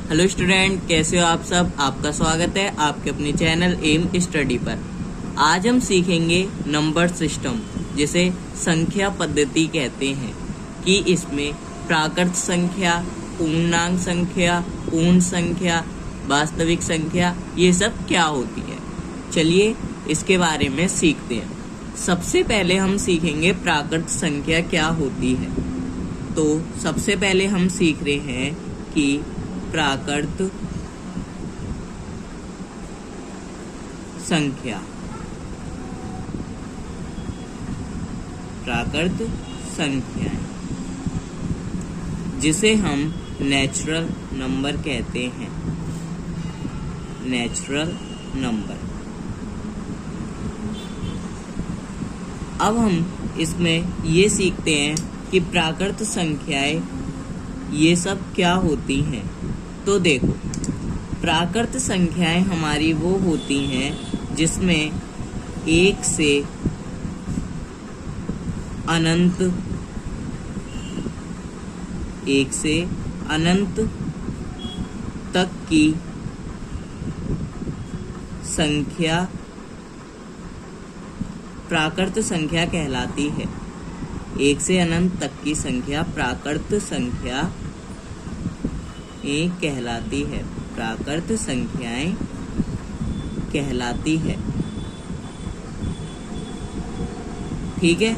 Hello student, कैसे हो आप सब। आपका स्वागत है आपके अपने चैनल एम स्टडी पर। आज हम सीखेंगे नंबर सिस्टम, जिसे संख्या पद्धति कहते हैं, कि इसमें प्राकृत संख्या, पूर्णांक संख्या, पूर्ण संख्या, वास्तविक संख्या, ये सब क्या होती है। चलिए इसके बारे में सीखते हैं। सबसे पहले हम सीखेंगे प्राकृत संख्या क्या होती है। तो सबसे पहले हम सीख रहे हैं कि प्राकृत संख्या, प्राकृत संख्याएं, जिसे हम नेचुरल नंबर कहते हैं। Natural number. अब हम इसमें ये सीखते हैं कि प्राकृत संख्याएं ये सब क्या होती हैं। तो देखो, प्राकृत संख्याएं हमारी वो होती हैं जिसमें एक से अनंत तक की संख्या प्राकृत संख्या कहलाती है। एक से अनंत तक की संख्या प्राकृत संख्या कहलाती है। प्राकृत संख्याएं कहलाती है। ठीक है।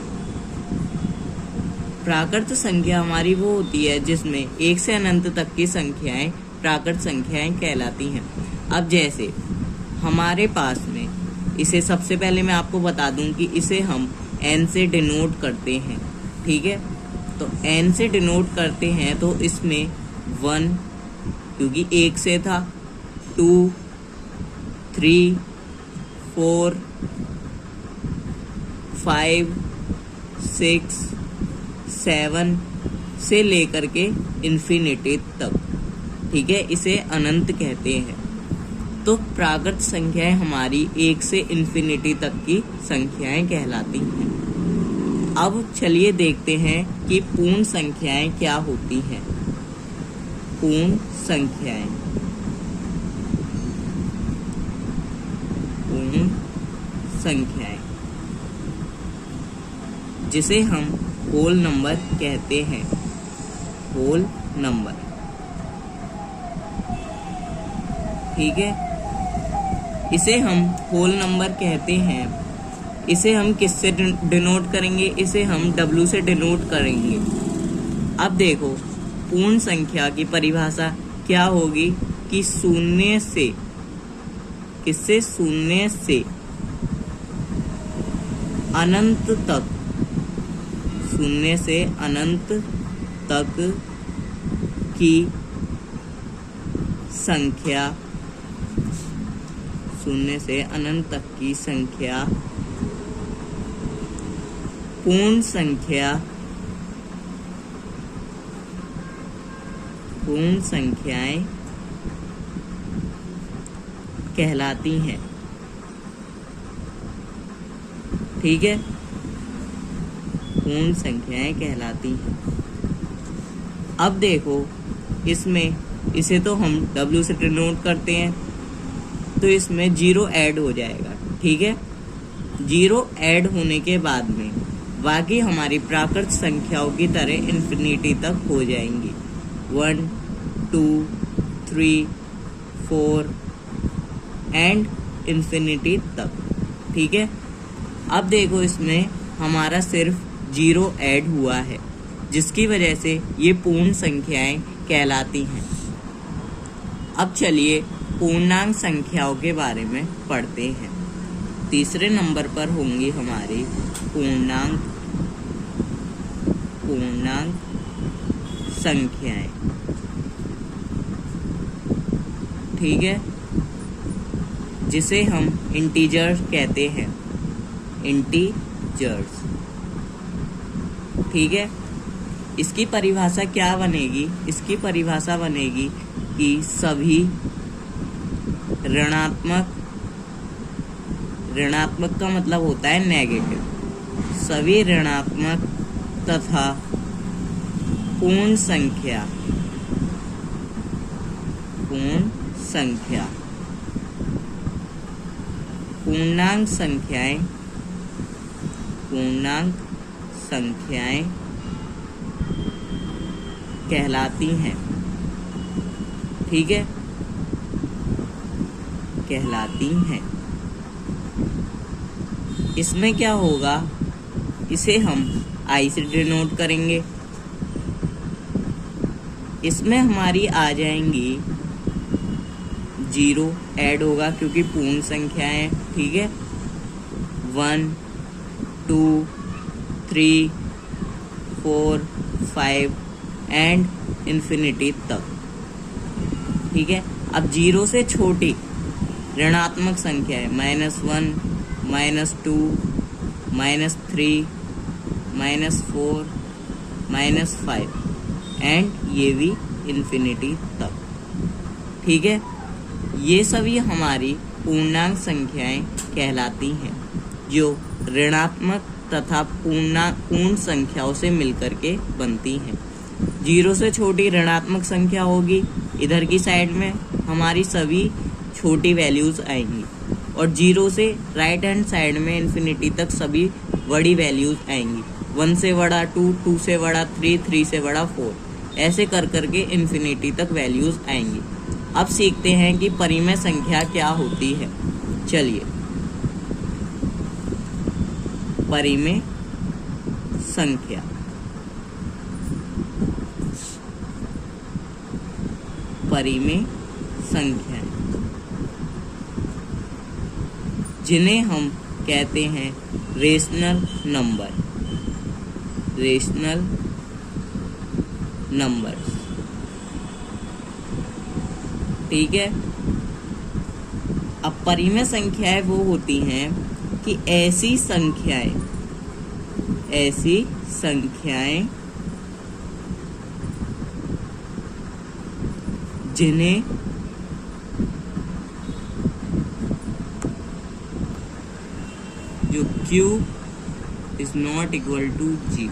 प्राकृत संख्या हमारी वो होती है जिसमें एक से अनंत तक की संख्याएं प्राकृत संख्याएं कहलाती हैं। अब जैसे हमारे पास में, इसे सबसे पहले मैं आपको बता दूं कि इसे हम n से डिनोट करते हैं। ठीक है। तो n से डिनोट करते हैं तो इसमें 1, क्योंकि एक से था, 2, 3, 4, 5, 6, 7 से लेकर के इन्फिनिटी तक। ठीक है। इसे अनंत कहते हैं। तो प्राकृत संख्याएं हमारी एक से इन्फिनिटी तक की संख्याएं कहलाती हैं। अब चलिए देखते हैं कि पूर्ण संख्याएं क्या होती हैं। पूर्ण संख्याएं, पूर्ण संख्याएं, जिसे हम होल नंबर कहते हैं। Whole number. ठीक है। इसे हम होल नंबर कहते हैं। इसे हम किससे डिनोट करेंगे? इसे हम W से डिनोट करेंगे। अब देखो, पूर्ण संख्या की परिभाषा क्या होगी कि शून्य से, किससे? शून्य से अनंत तक, शून्य से अनंत तक की संख्या, शून्य से अनंत तक की संख्या पूर्ण संख्या, पूर्ण संख्याएं कहलाती हैं। ठीक है। पूर्ण संख्याएं कहलाती हैं। अब देखो, इसमें इसे तो हम W से डिनोट करते हैं, तो इसमें 0 ऐड हो जाएगा। ठीक है। 0 ऐड होने के बाद में बाकी हमारी प्राकृत संख्याओं की तरह इन्फिनिटी तक हो जाएंगी। 1, 2, 3, 4 एंड इन्फिनिटी तक। ठीक है। अब देखो, इसमें हमारा सिर्फ 0 ऐड हुआ है, जिसकी वजह से ये पूर्ण संख्याएं कहलाती हैं। अब चलिए पूर्णांक संख्याओं के बारे में पढ़ते हैं। तीसरे नंबर पर होंगी हमारी पूर्णांक संख्याएं। ठीक है। जिसे हम इंटीजर्स कहते हैं। इंटीजर्स। ठीक है। इसकी परिभाषा क्या बनेगी? इसकी परिभाषा बनेगी कि सभी ऋणात्मक का मतलब होता है नेगेटिव, सभी ऋणात्मक तथा पूर्ण संख्या संख्या। पूर्णांक संख्याएं कहलाती हैं। ठीक है, कहलाती हैं। इसमें क्या होगा, इसे हम आई से डिनोट करेंगे। इसमें हमारी आ जाएंगी 0 ऐड होगा क्योंकि पूर्ण संख्या है। ठीक है, 1 2 3 4 5 एंड इन्फिनिटी तक। ठीक है, अब 0 से छोटी ऋणात्मक संख्या है -1 -2 -3 -4 -5 एंड ये भी इन्फिनिटी तक। ठीक है, ये सभी हमारी पूर्णांक संख्याएं कहलाती हैं जो ऋणात्मक तथा पूर्ण संख्याओं से मिलकर के बनती हैं। 0 से छोटी ऋणात्मक संख्या होगी, इधर की साइड में हमारी सभी छोटी वैल्यूज आएंगी, और 0 से राइट हैंड साइड में इन्फिनिटी तक सभी बड़ी वैल्यूज आएंगी। 1 से बड़ा 2, 2 से बड़ा 3, 3 से बड़ा 4, ऐसे कर करके इन्फिनिटी तक वैल्यूज आएंगी। अब सीखते हैं कि परिमेय संख्या क्या होती है। चलिए, परिमेय संख्या। परिमेय संख्याएं जिन्हें हम कहते हैं रेशनल नंबर। Rational numbers. ठीक है, अब परिमेय संख्याएं वो होती हैं कि ऐसी संख्याएं जिन्हें जो Q is not equal to 0।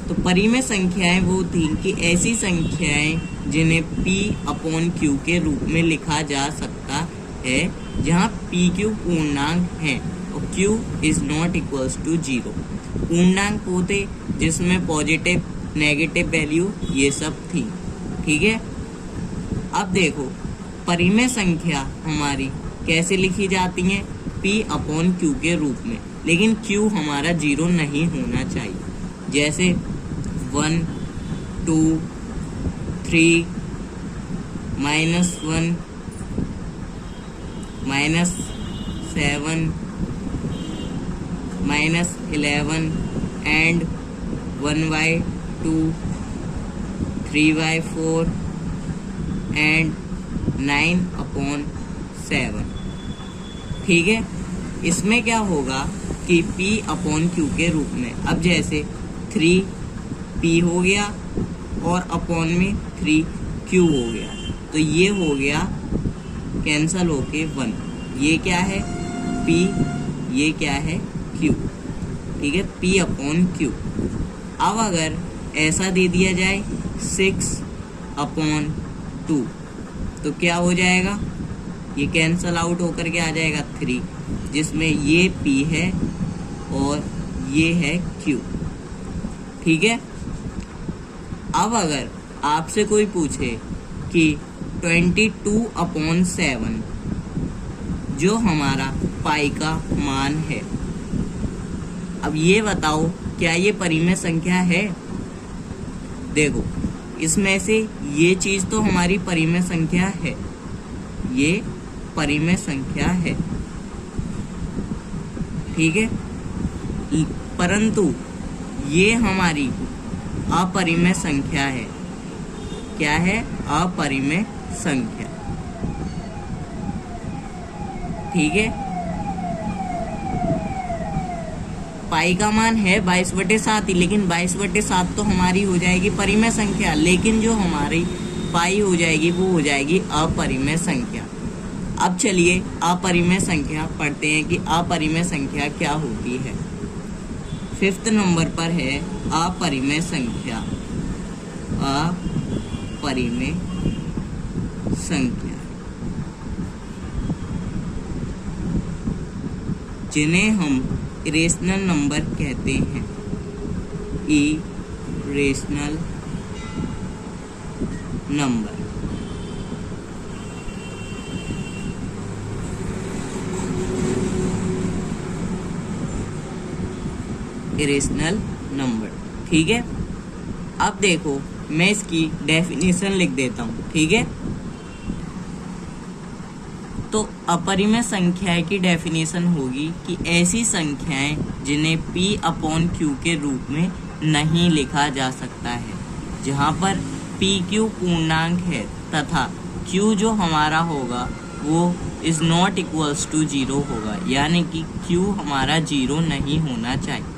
तो परिमेय संख्याएं वो थी कि ऐसी संख्याएं जिन्हें P/Q के रूप में लिखा जा सकता है, जहां PQ पूर्णांक है और Q is not equals to 0। पूर्णांक होते जिसमें पॉजिटिव नेगेटिव वैल्यू ये सब थी। ठीक है, अब देखो परिमेय संख्या हमारी कैसे लिखी जाती हैं, P/Q के रूप में, लेकिन Q हमारा 0 नहीं होना चाहिए। जैसे 1 2 3 -1 -7 -11 एंड 1/2 3/4 एंड 9/7। ठीक है, इसमें क्या होगा कि P/Q के रूप में, अब जैसे 3P हो गया और अपॉन में 3Q हो गया, तो ये हो गया कैंसल होके 1। ये क्या है P, ये क्या है Q। ठीक है, P/Q। अब अगर ऐसा दे दिया जाए 6/2, तो क्या हो जाएगा, ये कैंसल आउट होकर के आ जाएगा 3, जिसमें ये P है और ये है Q। ठीक है, अब अगर आपसे कोई पूछे कि 22/7 जो हमारा पाई का मान है, अब ये बताओ क्या ये परिमेय संख्या है। देखो, इसमें से ये चीज तो हमारी परिमेय संख्या है, ये परिमेय संख्या है। ठीक है, परंतु ये हमारी अपरिमेय संख्या है। क्या है, अपरिमेय संख्या। ठीक है, पाई का मान है 22/7 ही, लेकिन 22/7 तो हमारी हो जाएगी परिमेय संख्या, लेकिन जो हमारी पाई हो जाएगी वो हो जाएगी अपरिमेय संख्या। अब चलिए अपरिमेय संख्या पढ़ते हैं कि अपरिमेय संख्या क्या होती है। 5th नंबर पर है अपरिमेय संख्या। अपरिमेय संख्या जिन्हें हम इरेशनल नंबर कहते हैं। Irrational number. इरेशनल नंबर, ठीक है। अब देखो मैं इसकी डेफिनेशन लिख देता हूँ, ठीक है। तो अपरिमेय संख्याएं की डेफिनेशन होगी कि ऐसी संख्याएं जिन्हें P/Q के रूप में नहीं लिखा जा सकता है, जहाँ पर PQ पूर्णांक है तथा Q जो हमारा होगा वो इज नॉट इक्वल्स टू 0 होगा, यानी कि Q हमारा 0 नहीं होना चाहिए।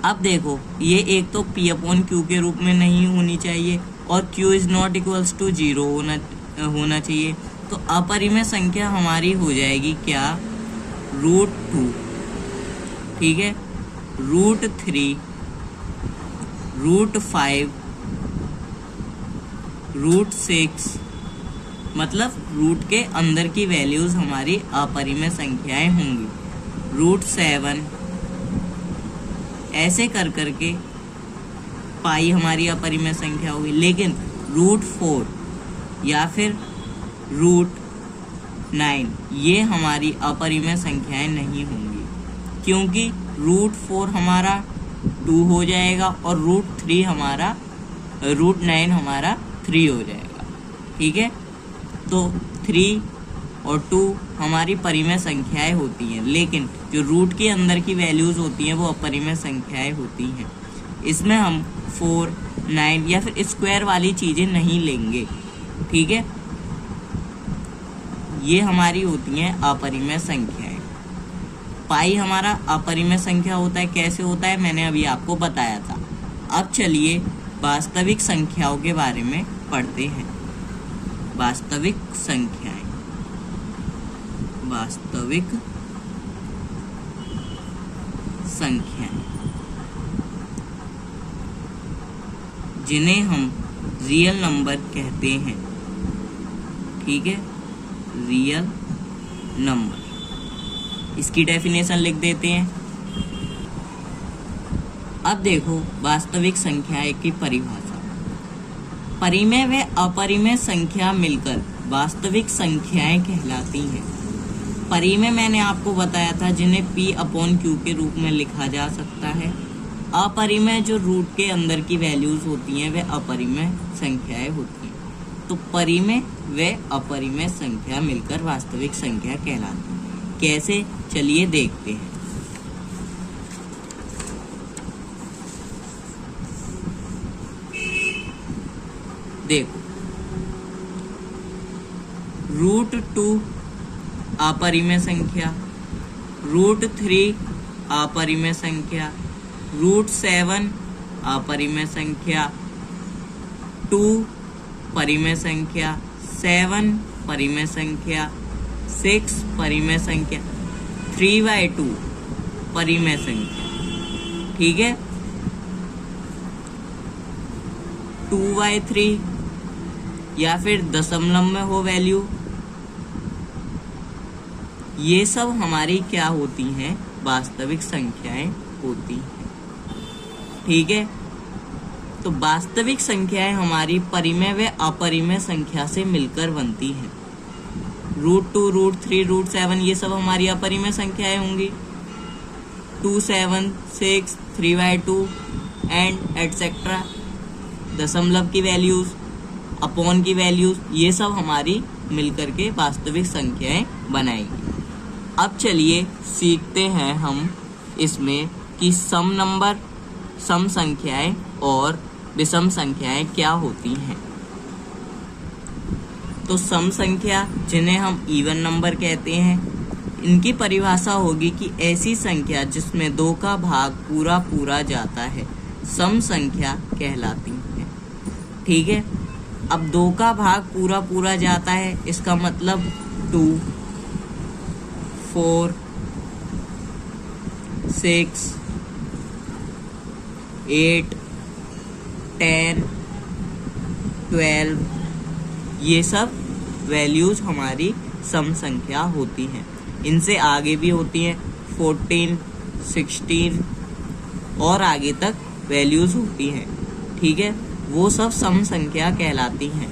अब देखो ये एक तो P/Q के रूप में नहीं होनी चाहिए और Q is not equals to 0 होना चाहिए। तो अपरिमेय संख्या हमारी हो जाएगी क्या, √2, ठीक है, √3, √5, √6, मतलब रूट के अंदर की वैल्यूज हमारी अपरिमेय संख्याएं होंगी, √7, ऐसे कर करके पाई हमारी अपरिमेय संख्या होगी। लेकिन √4 या फिर √9 ये हमारी अपरिमेय संख्याएं नहीं होंगी, क्योंकि √4 हमारा 2 हो जाएगा और √9 हमारा 3 हो जाएगा, ठीक है। तो 3 और 2 हमारी परिमेय संख्याएं होती हैं, लेकिन जो रूट के अंदर की वैल्यूज होती हैं वो अपरिमेय संख्याएं होती हैं। इसमें हम 4, 9 या फिर स्क्वायर वाली चीज़ें नहीं लेंगे, ठीक है। ये हमारी होती हैं अपरिमेय संख्याएं। पाई हमारा अपरिमेय संख्या होता है, कैसे होता है मैंने अभी आपको बताया था। अब चलिए वास्तविक संख्याओं के बारे में पढ़ते हैं। वास्तविक संख्याएं, वास्तविक संख्याएं जिन्हें हम रियल नंबर कहते हैं, ठीक है, रियल नंबर। इसकी डेफिनेशन लिख देते हैं। अब देखो वास्तविक संख्याएं की परिभाषा। परिमेय व अपरिमेय संख्या मिलकर वास्तविक संख्याएं कहलाती हैं। परिमेय मैंने आपको बताया था जिन्हें P/Q के रूप में लिखा जा सकता है। अपरिमेय जो रूट के अंदर की वैल्यूज होती हैं वे अपरिमेय संख्याएं होती हैं। तो परिमेय व अपरिमेय संख्या मिलकर वास्तविक संख्या कहलाती है। कैसे, चलिए देखते हैं। देखो √2 अपरिमेय संख्या, √3 अपरिमेय संख्या, √7 अपरिमेय संख्या, 2 परिमेय संख्या, 7 परिमेय संख्या, 6 परिमेय संख्या, 3/2 परिमेय संख्या, ठीक है। 2/3 या फिर दशमलव में हो वैल्यू, ये सब हमारी क्या होती हैं, वास्तविक संख्याएं होती हैं, ठीक है। तो वास्तविक संख्याएं हमारी परिमेय व अपरिमेय संख्या से मिलकर बनती हैं। √2, √3, √7 ये सब हमारी अपरिमेय संख्याएं होंगी। 2, 7, 6, 3/2 एंड एटसेट्रा, दशमलव की वैल्यूज, अपॉन की वैल्यूज, ये सब हमारी मिलकर के वास्तविक संख्याएं बनाएंगी। अब चलिए सीखते हैं हम इसमें कि सम नंबर, सम संख्याएं और विषम संख्याएं क्या होती हैं। तो सम संख्या जिन्हें हम इवन नंबर कहते हैं, इनकी परिभाषा होगी कि ऐसी संख्या जिसमें 2 का भाग पूरा पूरा जाता है सम संख्या कहलाती है, ठीक है। अब 2 का भाग पूरा पूरा जाता है, इसका मतलब 2, 4, 6, 8, 10, 12 ये सब वैल्यूज हमारी सम संख्या होती हैं। इनसे आगे भी होती हैं 14, 16 और आगे तक वैल्यूज होती हैं, ठीक है। वो सब सम संख्या कहलाती हैं,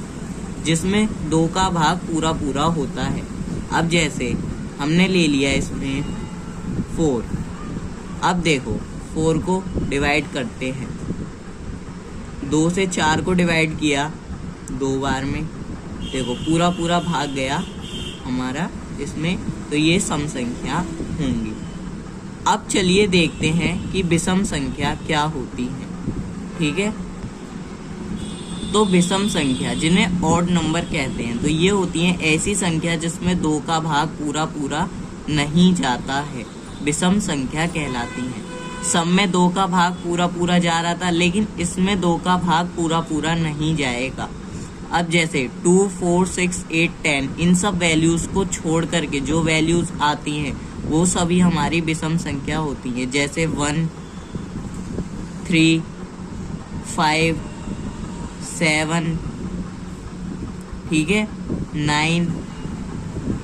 जिसमें 2 का भाग पूरा पूरा होता है। अब जैसे हमने ले लिया इसमें 4, अब देखो 4 को डिवाइड करते हैं। 2 से 4 को डिवाइड किया 2 बार में, देखो पूरा पूरा भाग गया हमारा इसमें, तो ये सम संख्या होंगी। अब चलिए देखते हैं कि विषम संख्या क्या होती है, ठीक है। तो विषम संख्या, जिन्हें ऑड नंबर कहते हैं, तो ये होती हैं ऐसी संख्या जिसमें 2 का भाग पूरा पूरा नहीं जाता है, विषम संख्या कहलाती है। सब में 2 का भाग पूरा पूरा जा रहा था, लेकिन इसमें 2 का भाग पूरा पूरा नहीं जाएगा। अब जैसे 2, 4, 6, 8, 10, इन सब वैल्यूज को छोड़ करके जो वैल्यूज आती हैं वो सभी हमारी विषम संख्या होती है। जैसे 1, 3, 5, 7, ठीक है, 9,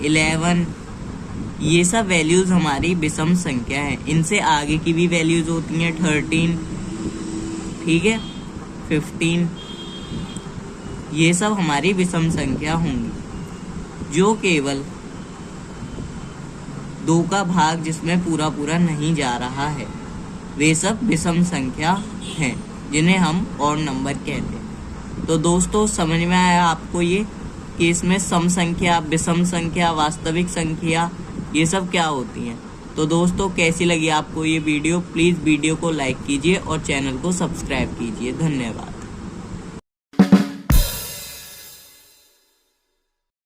11, ये सब वैल्यूज हमारी विषम संख्या है। इनसे आगे की भी वैल्यूज होती हैं 13, ठीक है, 15, ये सब हमारी विषम संख्या होंगी। जो केवल 2 का भाग जिसमें पूरा पूरा नहीं जा रहा है, वे सब विषम संख्या हैं, जिन्हें हम ऑड नंबर कहते हैं। तो दोस्तों समझ में आया आपको ये कि इसमें सम संख्या, विषम संख्या, वास्तविक संख्या, ये सब क्या होती हैं। तो दोस्तों कैसी लगी आपको ये वीडियो, प्लीज़ वीडियो को लाइक कीजिए और चैनल को सब्सक्राइब कीजिए। धन्यवाद।